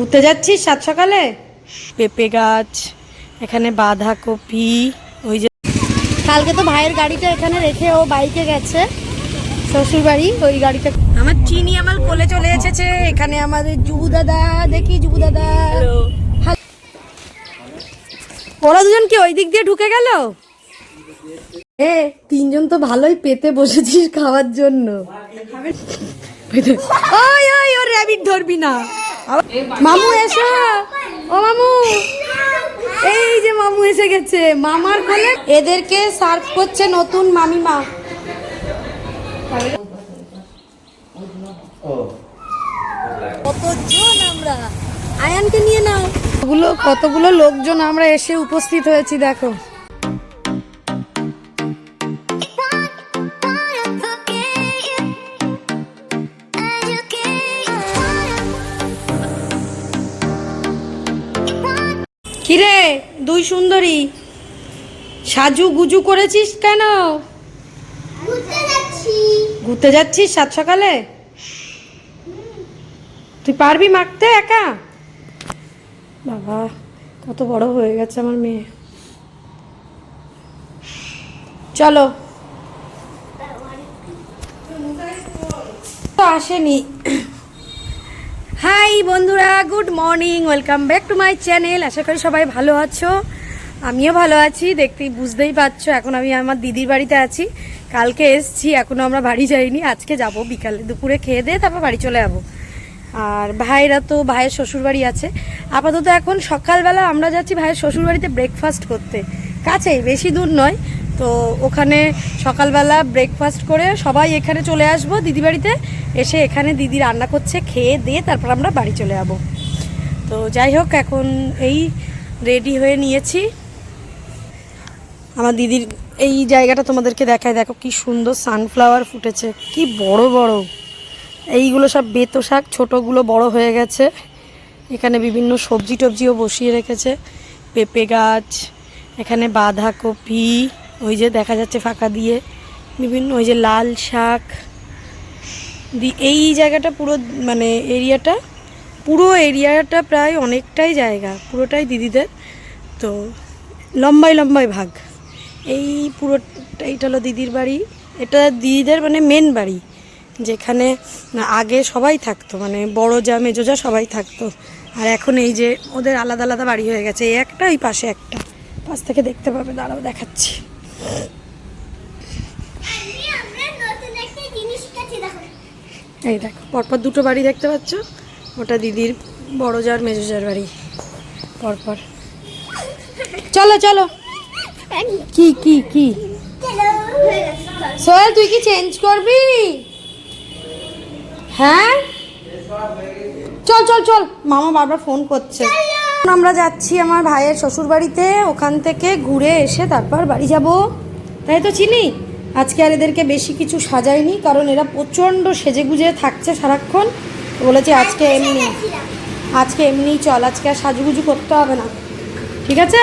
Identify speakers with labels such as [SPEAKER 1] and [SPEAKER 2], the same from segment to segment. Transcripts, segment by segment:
[SPEAKER 1] ঘুরতে যাচ্ছিস সাত সকালে? পেঁপে গাছ, এখানে বাঁধাকপি। ওই যে কালকে তো ভাইয়ের গাড়িটা এখানে রেখে ও বাইকে গেছে শ্বশুর বাড়ি। ওই গাড়িটা আমার চিনি আমার কোলে চলে এসেছে। এখানে আমাদের জুবু দাদা, দেখি জুবু দাদা। ওরা দুজন কি ওই দিক দিয়ে ঢুকে গেল? এ তিনজন তো ভালোই পেতে বসেছিস খাওয়ার জন্য। ওই ওই ও র‍্যাবিট ধরবি না। মামু এসো, ও মামু, এই যে মামু এসে গেছে মামার কোলে। এদেরকে সার্ভ করছে নতুন মামিমা। কতজন আমরা, আয়ানকে নিয়ে নাও। কতগুলো লোকজন আমরা এসে উপস্থিত হয়েছি দেখো। কিরে দুই সুন্দরী, সাজু গুজু করেছিস কেন? ঘুরতে যাচ্ছিস সাত সকালে? তুই পারবি মাখতে একা? বাবা কত বড় হয়ে গেছে আমার মেয়ে। চলো। তো আসেনি। হাই বন্ধুরা, good morning, welcome back to my channel. আশা করি সবাই ভালো আছো, আমিও ভালো আছি। বুঝতেই পারছো এখন আমি আমার দিদির বাড়িতে আছি। কালকে এসছি, এখনও আমরা বাড়ি যাইনি। আজকে যাব বিকালে, দুপুরে খেয়ে দিয়ে তারপর বাড়ি চলে যাবো। আর ভাইয়েরা তো ভাইয়ের শ্বশুরবাড়ি আছে। আপাতত এখন সকালবেলা আমরা যাচ্ছি ভাইয়ের শ্বশুরবাড়িতে ব্রেকফাস্ট করতে। কাছেই, বেশি দূর নয়। তো ওখানে সকালবেলা ব্রেকফাস্ট করে সবাই এখানে চলে আসবো দিদি বাড়িতে। এসে এখানে দিদি রান্না করছে, খেয়ে দিয়ে তারপর আমরা বাড়ি চলে যাবো। তো যাই হোক, এখন এই রেডি হয়ে নিয়েছি। আমার দিদির এই জায়গাটা তোমাদেরকে দেখায়, দেখো কি সুন্দর সানফ্লাওয়ার ফুটেছে, কি বড় বড়। এইগুলো সব বেতো শাক, ছোটোগুলো বড় হয়ে গেছে। এখানে বিভিন্ন সবজি টবজিও বসিয়ে রেখেছে, পেঁপে গাছ, এখানে বাঁধাকপি, ওই যে দেখা যাচ্ছে ফাঁকা দিয়ে বিভিন্ন, ওই যে লাল শাক। এই জায়গাটা পুরো মানে পুরো এরিয়াটা প্রায় অনেকটাই জায়গা, পুরোটাই দিদিদের। তো লম্বাই লম্বাই ভাগ। এই পুরোটা, এইটা হলো দিদির বাড়ি। এটা দিদিদের মানে মেন বাড়ি, যেখানে আগে সবাই থাকতো, মানে বড় যা মেজো যা সবাই থাকতো। আর এখন এই যে ওদের আলাদা আলাদা বাড়ি হয়ে গেছে। এই একটা, এই পাশে একটা, পাশ থেকে দেখতে পাবে, দাঁড়াও দেখাচ্ছি। এই দেখো পরপর দুটো বাড়ি দেখতে পাচ্ছ। ওটা দিদির বড় জার মেজো জার বাড়ি পরপর। চলো চলো। কি কি কি সোহেল, তুই কি চেঞ্জ করবি? হ্যাঁ চল চল চল, মামা বারবার ফোন করছে। আমরা যাচ্ছি আমার ভাইয়ের শ্বশুর বাড়িতে। ওখান থেকে ঘুরে এসে তারপর বাড়ি যাব, তাই তো চিনি। আজকে আর এদেরকে বেশি কিছু সাজাইনি, কারণ এরা প্রচণ্ড সেজে গুজে থাকছে সারাক্ষণ। বলেছি আজকে এমনি চল, আজকে আর সাজুগুজু করতে হবে না, ঠিক আছে?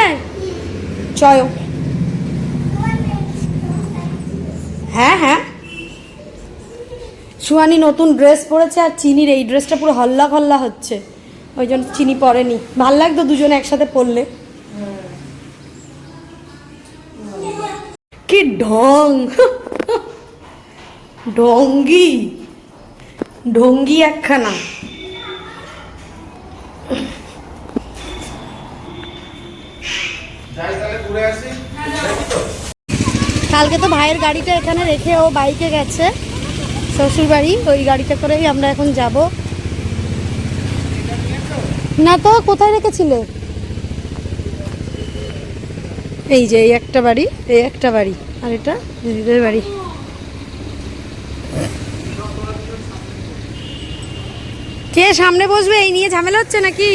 [SPEAKER 1] চলো। হ্যাঁ হ্যাঁ, সুহানি নতুন ড্রেস পরেছে, আর চিনির এই ড্রেসটা পুরো হল্লা খল্লা হচ্ছে, ওই জন্য চিনি পরেনি। ভাল লাগতো দুজনে একসাথে পরলে। কি ঢং, ঢঙ্গি একখানা। কালকে তো ভাইয়ের গাড়িটা এখানে রেখে ও বাইকে গেছে শ্বশুর বাড়ি। ওই গাড়িটা করেই আমরা এখন যাব। না তো, কোথায় রেখেছিলে? এই যে এই একটা বাড়ি, এই একটা বাড়ি, আর এটা দিদিদের বাড়ি। কে সামনে বসবে এই নিয়ে ঝামেলা হচ্ছে নাকি?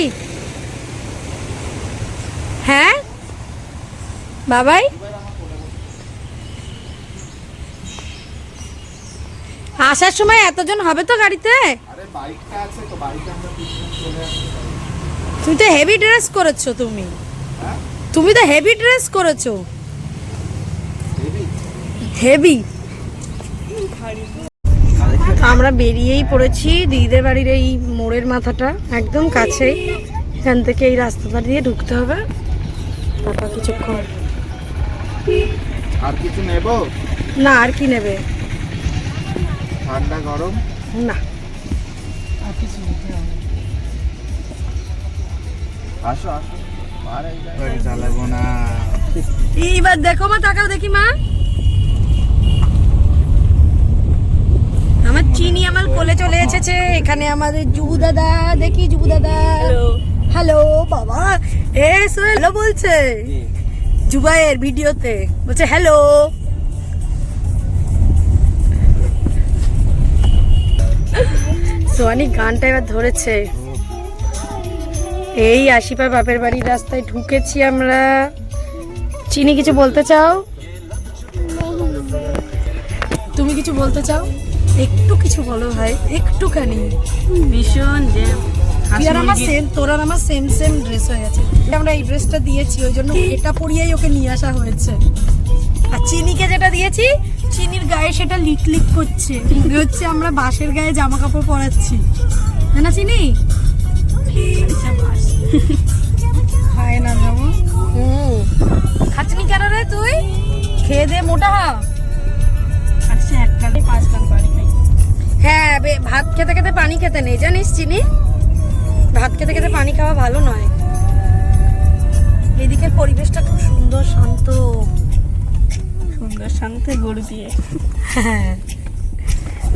[SPEAKER 1] হ্যাঁ বাবাই, আসার সময় এতজন হবে তো গাড়িতে? তুমি তো হেভি ড্রেস করেছো, তুমি তো হেভি ড্রেস করেছো, হেভি। আমরা বেরিয়েই পড়েছি দিদিদের বাড়ির এই মোড়ের মাথাটা একদম কাছেই। এখান থেকে এই রাস্তাটা দিয়ে ঢুকতে হবে। তারপর কিছুক্ষণ
[SPEAKER 2] আর কিছু নেব
[SPEAKER 1] না। আর কি নেবে?
[SPEAKER 2] ঠান্ডা গরম
[SPEAKER 1] না আর কিছু নিতে হবে।
[SPEAKER 2] আসো আসো আরে চালাবো না।
[SPEAKER 1] এইবার দেখো মা, তাকাও দেখি মা। আমার চিনি আমার কোলে চলে এসেছে। এখানে আমাদের জুবু দাদা, দেখি জুবু দাদা। হ্যালো বাবা, এ সোহেল হ্যালো বলছে জুবাইয়ের ভিডিওতে, বলছে হ্যালো। সোয়ানি গানটা এবার ধরেছে। এই আশিপা বাপের বাড়ির রাস্তায় ঢুকেছি আমরা। চিনি কিছু বলতে চাও? তুমি কিছু বলতে চাও? একটু কিছু বলো ভাই, একটুখানি।
[SPEAKER 3] ভীষণ জ্যাম।
[SPEAKER 1] তোর আর আমার সেম সেম ড্রেস হয়ে গেছে। আমরা এই ড্রেসটা দিয়েছি, ওই জন্য এটা পরিয়েই ওকে নিয়ে আসা হয়েছে। আর চিনিকে যেটা দিয়েছি, চিনির গায়ে সেটা লিক লিক করছে। মনে হচ্ছে আমরা বাঁশের গায়ে জামা কাপড় পরাচ্ছি, তাই না চিনি? খায় না জামা। খাচ্ছিনি কেন রে তুই? খেয়ে দে মোটা হ।
[SPEAKER 3] আচ্ছা, এক কালে 5 কান পানি খাই।
[SPEAKER 1] হ্যাঁ, ভাত খেতে খেতে পানি খেতে নেই, জানিস চিনি? ভাত খেতে খেতে পানি খাওয়া ভালো নয়। এদিকের পরিবেশটা খুব সুন্দর, শান্ত।
[SPEAKER 3] সুন্দর শান্তি গরু দিয়ে।
[SPEAKER 1] হ্যাঁ,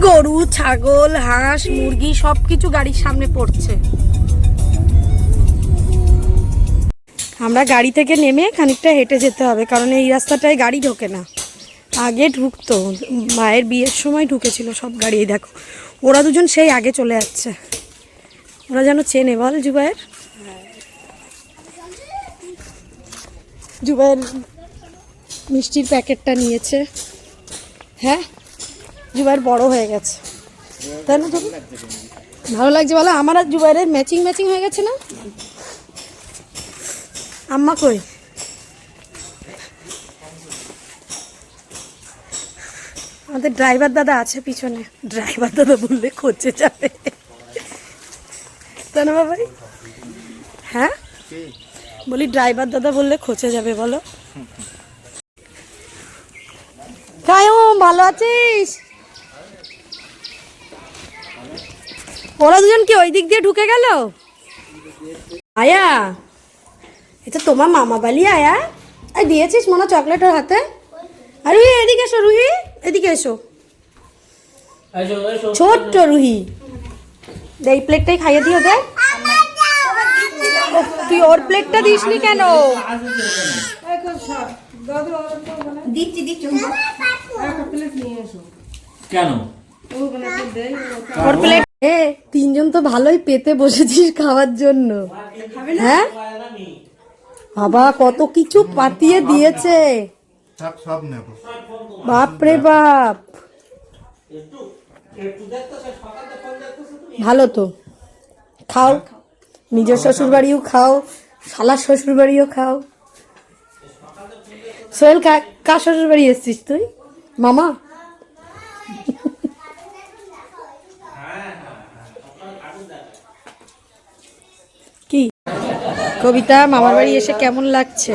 [SPEAKER 1] গরু, ছাগল, হাঁস, মুরগি সবকিছু গাড়ির সামনে পড়ছে। আমরা গাড়ি থেকে নেমে খানিকটা হেঁটে যেতে হবে, কারণ এই রাস্তাটায় গাড়ি ঢোকে না। আগে ঢুকতো, মায়ের বিয়ের সময় ঢুকেছিল সব গাড়ি। এই দেখো ওরা দুজন সেই আগে চলে যাচ্ছে। ওরা যেন চেনে বল জুবাইয়ের। জুবাইয়ের মিষ্টির প্যাকেটটা নিয়েছে। হ্যাঁ, জুবাইয়ের বড় হয়ে গেছে, তাই না? ভালো লাগছে বলো? আমার আর জুবাইয়ের ম্যাচিং ম্যাচিং হয়ে গেছে না? আম্মা কই? আমাদের ড্রাইভার দাদা আছে পিছনে। ড্রাইভার দাদা বললে খোঁজে যাবে, তাই না বাবাই? হ্যাঁ বলি, ড্রাইভার দাদা বললে খোঁজে যাবে। বলো কায়ুম, ভালো আছিস? ওরা দুজন কি ওই দিক দিয়ে ঢুকে গেল? আয়া, এটা তোমার মামা বালি। আয়া দিয়েছিস মনে চকলেট ওর হাতে। আর রুহি এদিকে এসো, রুহি এদিকে এসো। ছোট্ট রুহি, এই প্লেটটাই খাইয়ে দিও। দেখ তুই ওর প্লেটটা দিসনি কেন?
[SPEAKER 4] কেন
[SPEAKER 1] ওর প্লেট। তিনজন তো ভালোই পেতে বসেছিস খাওয়ার জন্য। হ্যাঁ বাবা, কত কিছু পাতিয়ে দিয়েছে।
[SPEAKER 2] সব নেব।
[SPEAKER 1] বাপরে বাপ, ভালো তো। খাও, নিজের শ্বশুর বাড়িও খাও, শালার শ্বশুর বাড়িও খাও। সোহেল, কার শ্বশুর বাড়ি এসছিস তুই? মামা? কি কবিতা, মামার বাড়ি এসে কেমন লাগছে?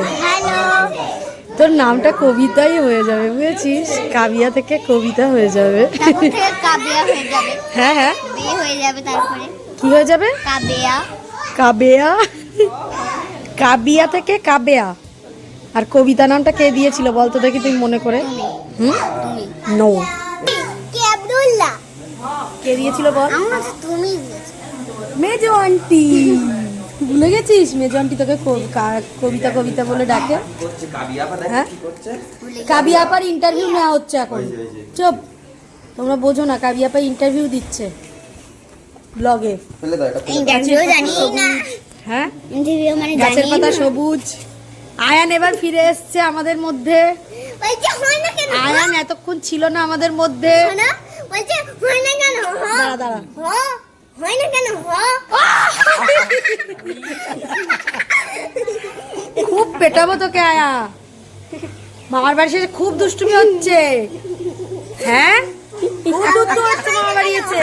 [SPEAKER 1] তোর নামটা কবিতাই হয়ে যাবে, বুঝেছিস? কাবিয়া থেকে কবিতা হয়ে যাবে। হ্যাঁ হ্যাঁ,
[SPEAKER 5] তারপরে
[SPEAKER 1] কি হয়ে যাবে?
[SPEAKER 5] কাবেয়া।
[SPEAKER 1] কাবেয়া, কাবিয়া থেকে কাবেয়া। আর কবিতা নামটা কে দিয়েছিল বলতো দেখি তুই মনে করে? নো,
[SPEAKER 5] কে আব্দুল্লাহ
[SPEAKER 1] কে দিয়েছিল বল?
[SPEAKER 5] তুমি
[SPEAKER 1] মেজো আন্টি। ভুলে গেছিস? মেজো আন্টি তোকে কবিতা কবিতা বলে ডাকে। হ্যাঁ, কাবিয়া আপার ইন্টারভিউ নেওয়া হচ্ছে এখন। চুপ, তোমরা বোঝো না, কাবিয়া আপা ইন্টারভিউ দিচ্ছে ব্লগে।
[SPEAKER 5] ইন্টারভিউ জানি না।
[SPEAKER 1] হ্যাঁ,
[SPEAKER 5] ইন্টারভিউ মানে
[SPEAKER 1] গাছের
[SPEAKER 5] জানি
[SPEAKER 1] পাতা
[SPEAKER 5] না।
[SPEAKER 1] সবুজ। আয়ান এবার ফিরে এসছে আমাদের মধ্যে।
[SPEAKER 5] ওই যে হয় না কেন?
[SPEAKER 1] আয়ান এতক্ষণ ছিল না আমাদের মধ্যে।
[SPEAKER 5] শোনো, ওই যে হয় না কেন?
[SPEAKER 1] দাঁড়া দাঁড়া,
[SPEAKER 5] হয় না কেন?
[SPEAKER 1] খুব পেটাবো তোকে আয়া। মামার বাড়ি এসে খুব দুষ্টুমি হচ্ছে। হ্যাঁ, খুব দুষ্টু হচ্ছে মামার বাড়ি গেছে।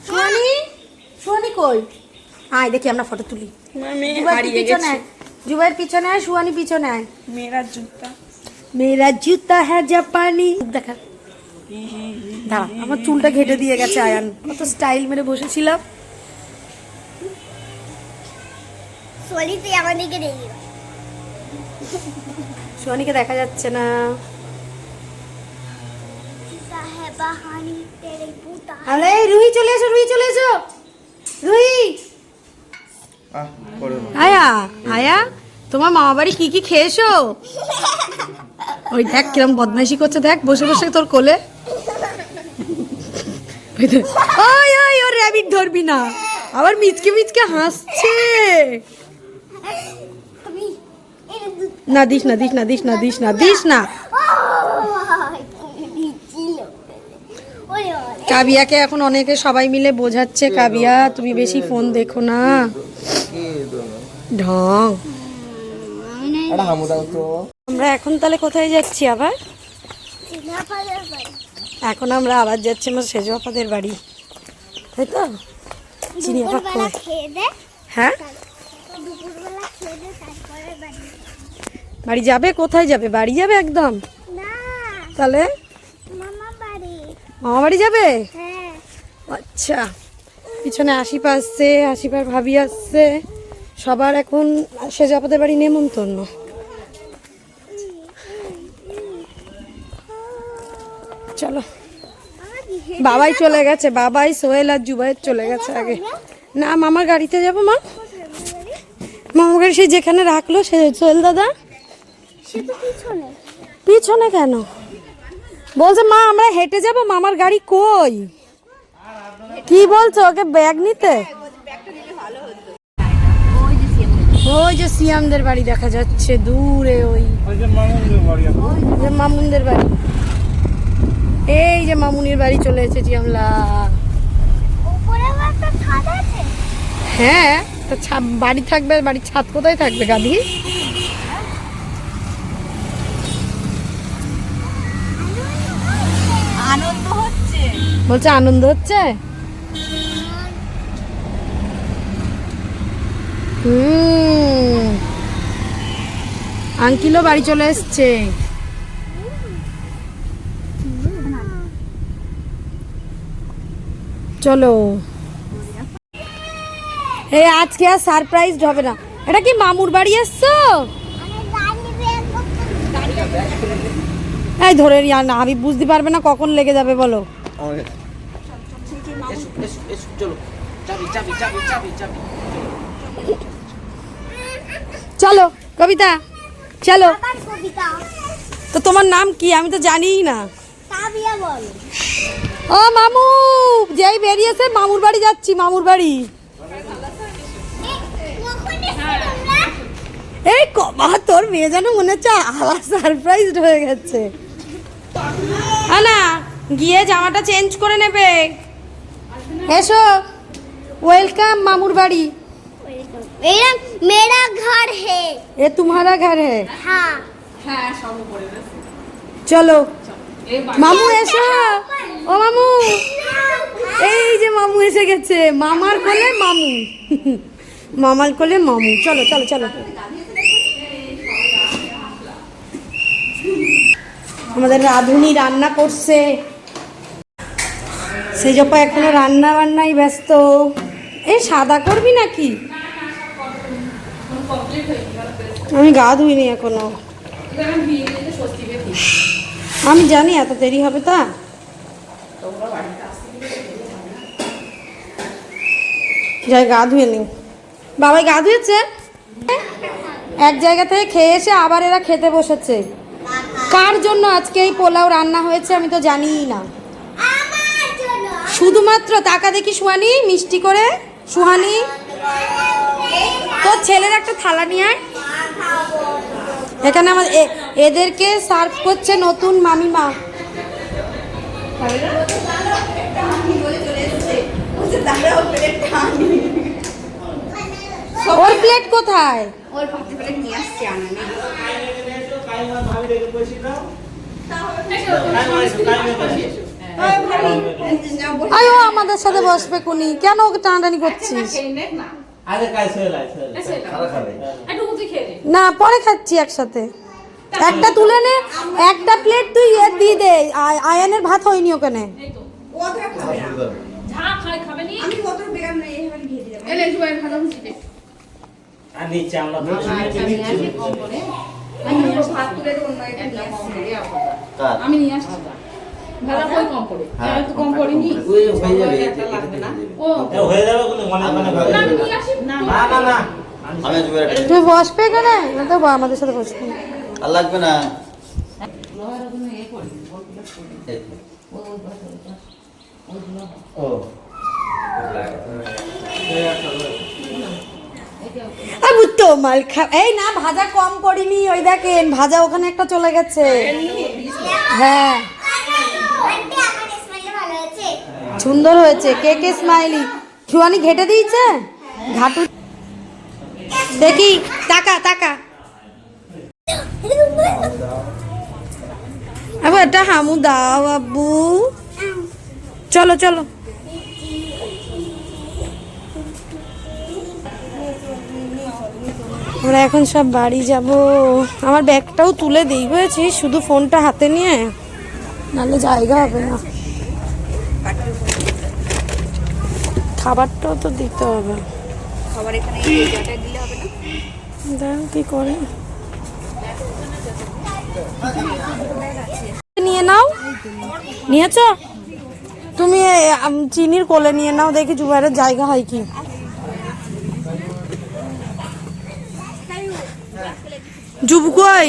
[SPEAKER 1] সুহানি, সুহানি কই? আয় দেখি আমরা ফটো তুলি। জুবাইয়ের পিছনে আয়, সুহানি পিছনে আয়। মেরা জুতা হ্যাঁ জাপানি। দেখা দাঁড়া, আমার চুলটা ঘেটে দিয়ে গেছে আয়ান, কত স্টাইল মেরে বসেছিলাম।
[SPEAKER 5] সরি তুই আমার দিকে দেখি।
[SPEAKER 1] সুহানিকে দেখা যাচ্ছে না।
[SPEAKER 5] বাহানি তেরে পুতা।
[SPEAKER 1] আরে রুহি চলে এসো, রুহি চলে এসো, রুহি। আয়া আয়া, তোমার মামা বাড়ি কি কি খেয়েছো? ওই দেখ কিরম বদমাইশি করছে, দেখ বসে বসে তোর কোলে। ওই ওই ওর র্যাবিট ধরবি না, আবার মিচকে মিচকে হাসছে। না দিস না, দিস না, দিস না, দিস না, দিস না। কাবিয়াকে এখন অনেকে সবাই মিলে বোঝাচ্ছে, কাবিয়া তুমি বেশি ফোন দেখো না। ঢং। আমরা এখন তাহলে কোথায় যাচ্ছি আবার? এখন আমরা আবার যাচ্ছি আমার সেজো আপাদের বাড়ি, তাই তো? চিনি আপা কই? হ্যাঁ বাড়ি যাবে? কোথায় যাবে? বাড়ি যাবে একদম? তাহলে মামা বাড়ি যাবে? আচ্ছা, পিছনে আশিপা আসছে, আশিপার ভাবি আসছে, সবার এখন সেজো আপাদের বাড়ি নেমন্তন্ন। চলো, বাবাই চলে গেছে, বাবাই সোহেল আর জুবাইর চলে গেছে আগে। না মামার গাড়িতে যাবো মা, মামার গাড়ি সেই যেখানে রাখলো সে সোহেল দাদা। পিছনে কেন? বলছে মা আমরা হেঁটে যাবো, মামার গাড়ি কই? কি বলছো? ওকে ব্যাগ নিতে? ওই যে সিয়ামদের বাড়ি দেখা যাচ্ছে দূরে, ওই যে মামুনদের বাড়ি। এই যে মামুনির বাড়ি চলে এসেছি আমরা। হ্যাঁ, তা বাড়ি থাকবে, বাড়ির ছাদ কোথায় থাকবে গাধি?
[SPEAKER 3] আনন্দ হচ্ছে,
[SPEAKER 1] বলছে আনন্দ হচ্ছে। আঙ্কিলও বাড়ি চলে এসছে। চলো, এই আজকে আর সারপ্রাইজ হবে না। এটা কি মামুর বাড়ি এসছো? এই ধরে না, আমি বুঝতে পারবে না কখন লেগে যাবে বলো। চলো কবিতা, চলো। তো তোমার নাম কি? আমি তো জানিই না। ও মামু, যেই বেরিয়েছে মামুর বাড়ি যাচ্ছি, মামুর বাড়ি। এই কমা, তোর মেয়ে যেন মনে হচ্ছে আবার সারপ্রাইজ হয়ে গেছে। না গিয়ে জামাটা চেঞ্জ করে নেবে। এসো, ওয়েলকাম মামুর বাড়ি।
[SPEAKER 5] मेरा घर है।
[SPEAKER 1] এ तुम्हारा घर है?
[SPEAKER 5] हाँ।
[SPEAKER 1] চলো মামু এসো। ও মামু, এই যে মামু এসে গেছে, মামার কোলে মামু, মামার কোলে মামু। চলো চলো চলো। আমাদের রাঁধুনি রান্না করছে, সেজপা এখনো রান্না বান্নাই ব্যস্ত। এই সাদা করবি নাকি? আমি গা ধুইনি এখনো। আমি জানি এত দেরি হবে তা। যাই গা ধুয়ে নি। বাবাই গা ধুয়েছে, এক জায়গা থেকে খেয়ে এসে আবার এরা খেতে বসেছে। কার জন্য আজকে এই পোলাও রান্না হয়েছে আমি তো জানিই না। শুধুমাত্র টাকা দেখি সুহানি মিষ্টি করে। সুহানি, তোর ছেলের একটা থালা নিয়ে আয়। এখানে আমার এদেরকে সার্ভ করছে নতুন মামিমা। ওর প্লেট কোথায়?
[SPEAKER 3] ওর পাতে প্লেট নিয়ে আসছে, আনা নেই।
[SPEAKER 1] আয় ও আমাদের সাথে বসবে কোনি, কেন ওকে টানাটানি করছিস? না পরে খাচ্ছি একসাথে। একটা তুলে নে, একটা প্লেট তুই দিয়ে দে। আয়ানের ভাত হয়নি ওখানে।
[SPEAKER 3] আমি নিয়ে আসছি ভাড়া কই কম পড়ে একটু কম পড়েনি
[SPEAKER 2] ওই হয়ে যাবে
[SPEAKER 3] ও
[SPEAKER 2] হয়ে যাবে কোনো মনে মনে ভাবে
[SPEAKER 3] না আমি নিয়ে আসি না
[SPEAKER 2] না না আমি জুয়ার
[SPEAKER 1] তুই বসবে এখানে, না তো আমাদের সাথে বসবে।
[SPEAKER 2] আর লাগবে না ও
[SPEAKER 1] তো মাল খা, এই না ভাজা কম করিনি, ওই দেখেন ভাজা ওখানে একটা চলে গেছে। হ্যাঁ
[SPEAKER 5] আন্টি আমার স্মাইল ভালো হয়েছে।
[SPEAKER 1] সুন্দর হয়েছে। কে কে স্মাইলি? জুয়ানি ঘেটে দিয়েছে ঘাটু। দেখি টাকা টাকা আবার এটা হামু দাও আব্বু। চলো চলো আমরা এখন সব বাড়ি যাব। আমার ব্যাগটাও তুলে দিই হয়েছি, শুধু ফোনটা হাতে নিয়ে, নাহলে জায়গা হবে না। খাবারটাও তো দিতে হবে।
[SPEAKER 3] খাবার এখানে এই জায়গাটা দিলে হবে না?
[SPEAKER 1] দেখো কি করে। নিয়ে নাও, নিয়েছ তুমি? চিনির কোলে নিয়ে নাও, দেখি জুবাইরের জায়গা হয় কি। জুবু কই?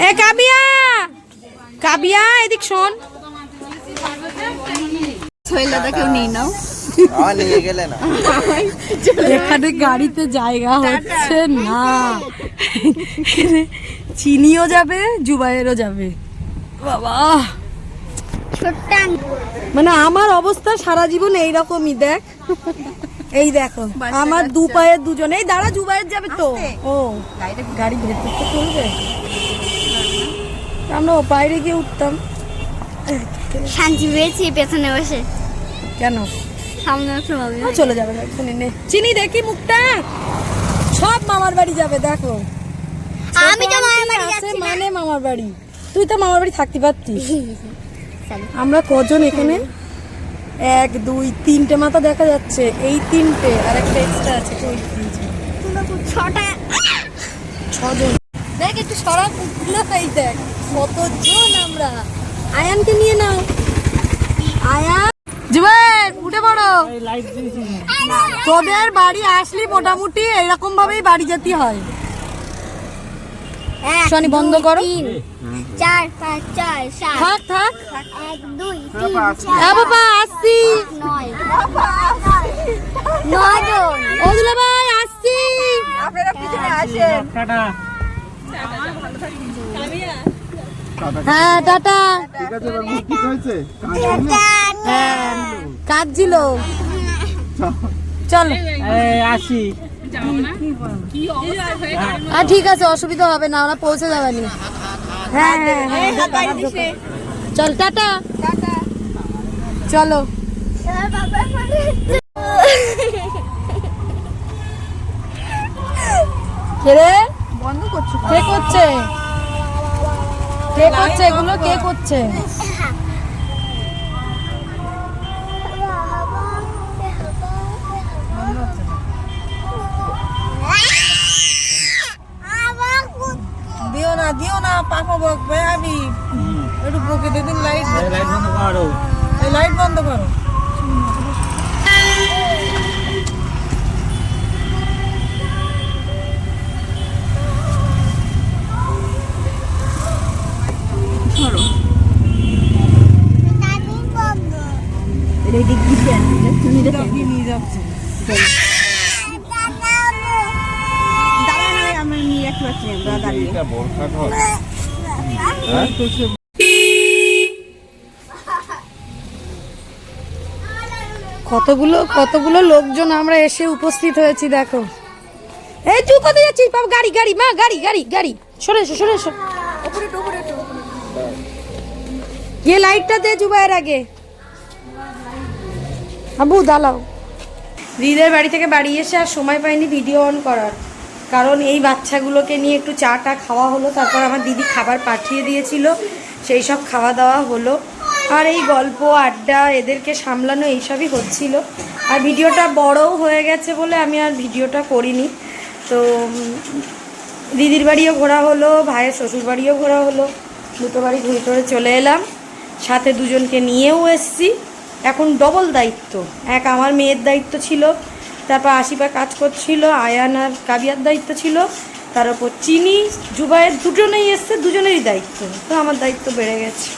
[SPEAKER 1] এ কাবিয়া, কাবিয়া এদিক শোন।
[SPEAKER 2] নিয়ে গেলে না
[SPEAKER 1] এখানে গাড়িতে জায়গা হচ্ছে না। চিনিও যাবে, জুবাইরও যাবে। বাবা
[SPEAKER 5] ছোট্ট
[SPEAKER 1] মানে আমার অবস্থা সারা জীবন এইরকমই। দেখ এই দেখো আমার দু পায়ের দুজনে। এই দাঁড়া, জুবাইর যাবে তো। ও গাড়ি ভেতর তো চলবে, আমরা ও বাইরে গিয়ে উঠতাম।
[SPEAKER 5] শান্তি পেয়েছি পেছনে বসে।
[SPEAKER 1] কেন?
[SPEAKER 5] সামনে আসলে
[SPEAKER 1] চলে যাবে শুনি নে। চিনি দেখি মুখটা, সব মামার বাড়ি যাবে। দেখো
[SPEAKER 5] আমি তো মামার বাড়ি
[SPEAKER 1] আছে
[SPEAKER 5] যাচ্ছি না।
[SPEAKER 1] মানে মামার বাড়ি, তুই তো মামার বাড়ি থাকতে পারতিস। আমরা কজন এখানে? 1 2 3টে মাথা দেখা যাচ্ছে, এই 3টে আর একটা এক্সট্রা আছে। ওই
[SPEAKER 5] 6টা
[SPEAKER 1] 6 জন। দেখ একটু সরা কুকুলা, এই দেখ কতজন আমরা। আয়ানকে নিয়ে নাও। আয়ান জুবাইর উঠে পড়ো। তোদের বাড়ি আসলি মোটামুটি এরকম ভাবেই বাড়ি যেতে হয়। শনি বন্ধ করো।
[SPEAKER 5] 4 5 6 7
[SPEAKER 1] থাক থাক।
[SPEAKER 5] 1 2 3
[SPEAKER 1] হ্যাঁ বাবা আসছি।
[SPEAKER 5] 9 জন।
[SPEAKER 1] ও দুলা ভাই আসছি।
[SPEAKER 3] আপনারা পিছনে আসেন
[SPEAKER 2] টাটা
[SPEAKER 1] হ্যাঁ টাটা।
[SPEAKER 2] ঠিক আছে বাবু কি হয়েছে
[SPEAKER 1] হ্যাঁ কাঁদছিল। চল
[SPEAKER 2] আসি
[SPEAKER 1] ঠিক আছে, অসুবিধা হবে না, ওরা পৌঁছে যাবে নি। হ্যাঁ হ্যাঁ হ্যাঁ চল টাটা। চলো কে রে?
[SPEAKER 3] বন্ধ করছো
[SPEAKER 1] কে করছে? কে করছে এগুলো? কে করছে? দিও না পাপা বকবে। আমি একটু বকে দিন। লাইট
[SPEAKER 2] বন্ধ করো
[SPEAKER 1] লাইট বন্ধ করো। নিয়ে যাচ্ছে।
[SPEAKER 3] আমি নিয়ে রাখতে পারছি না দাঁড়িয়ে
[SPEAKER 2] এটা বর্ষা ঘর
[SPEAKER 1] কতগুলো লোকজন আমরা এসে উপস্থিত হয়েছি। দেখো এই তুই কোথায় যাচ্ছিস? বাবা গাড়ি গাড়ি মা গাড়ি গাড়ি গাড়ি, সরে এসো সরে এসো।
[SPEAKER 3] উপরে
[SPEAKER 1] গিয়ে লাইটটা দে জুবাইয়ের আগে। আবু দাঁড়াও। দিদিদের বাড়ি থেকে বাড়ি এসে আর সময় পাইনি ভিডিও অন করার, কারণ এই বাচ্চাগুলোকে নিয়ে একটু চা টা খাওয়া হলো, তারপর আমার দিদি খাবার পাঠিয়ে দিয়েছিল, সেই সব খাওয়া দাওয়া হলো, আর এই গল্প আড্ডা এদেরকে সামলানো এইসবই হচ্ছিল। আর ভিডিওটা বড়ও হয়ে গেছে বলে আমি আর ভিডিওটা করিনি। তো দিদির বাড়িও ঘোরা হলো, ভাইয়ের শ্বশুর বাড়িও ঘোরা হলো, দুটো বাড়ি ঘুরে টুরে চলে এলাম, সাথে দুজনকে নিয়েও এসছি। এখন ডবল দায়িত্ব, এক আমার মেয়ের দায়িত্ব ছিল, তারপর আশিপা কাজ করছিল, আয়ান আর কাবিয়ার দায়িত্ব ছিল, তার উপর চিনি জুবাইয়ের দুজনেই এসছে, দুজনেরই দায়িত্ব, তো আমার দায়িত্ব বেড়ে গেছে।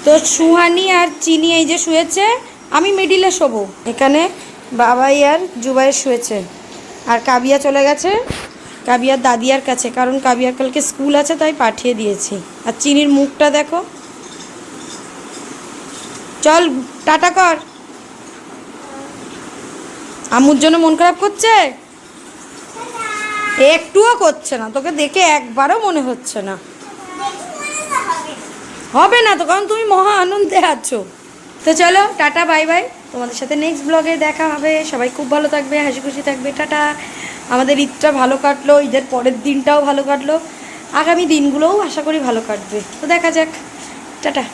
[SPEAKER 1] তো সুহানি আর চিনি এই যে শুয়েছে, আমি মিডিলে শোবো, এখানে বাবাই আর জুবাইয়ের শুয়েছে, আর কাবিয়া চলে গেছে কাবিয়ার দাদিয়ার কাছে, কারণ কাবিয়ার কালকে স্কুল আছে তাই পাঠিয়ে দিয়েছি। আর চিনির মুখটা দেখো, চল টাটা কর। আম্মুর জন্য মন খারাপ করছে? একটুও করছে না, তোকে দেখে একবারও মনে হচ্ছে না। হবে না তো, কারণ তুমি মহা আনন্দে আছো। তো চলো টাটা, বাই বাই, তোমাদের সাথে নেক্সট ব্লগে দেখা হবে। সবাই খুব ভালো থাকবে, হাসি খুশি থাকবে, টাটা। আমাদের ঈদটা ভালো কাটলো, ঈদের পরের দিনটাও ভালো কাটলো, আগামী দিনগুলোও আশা করি ভালো কাটবে। তো দেখা যাক, টাটা।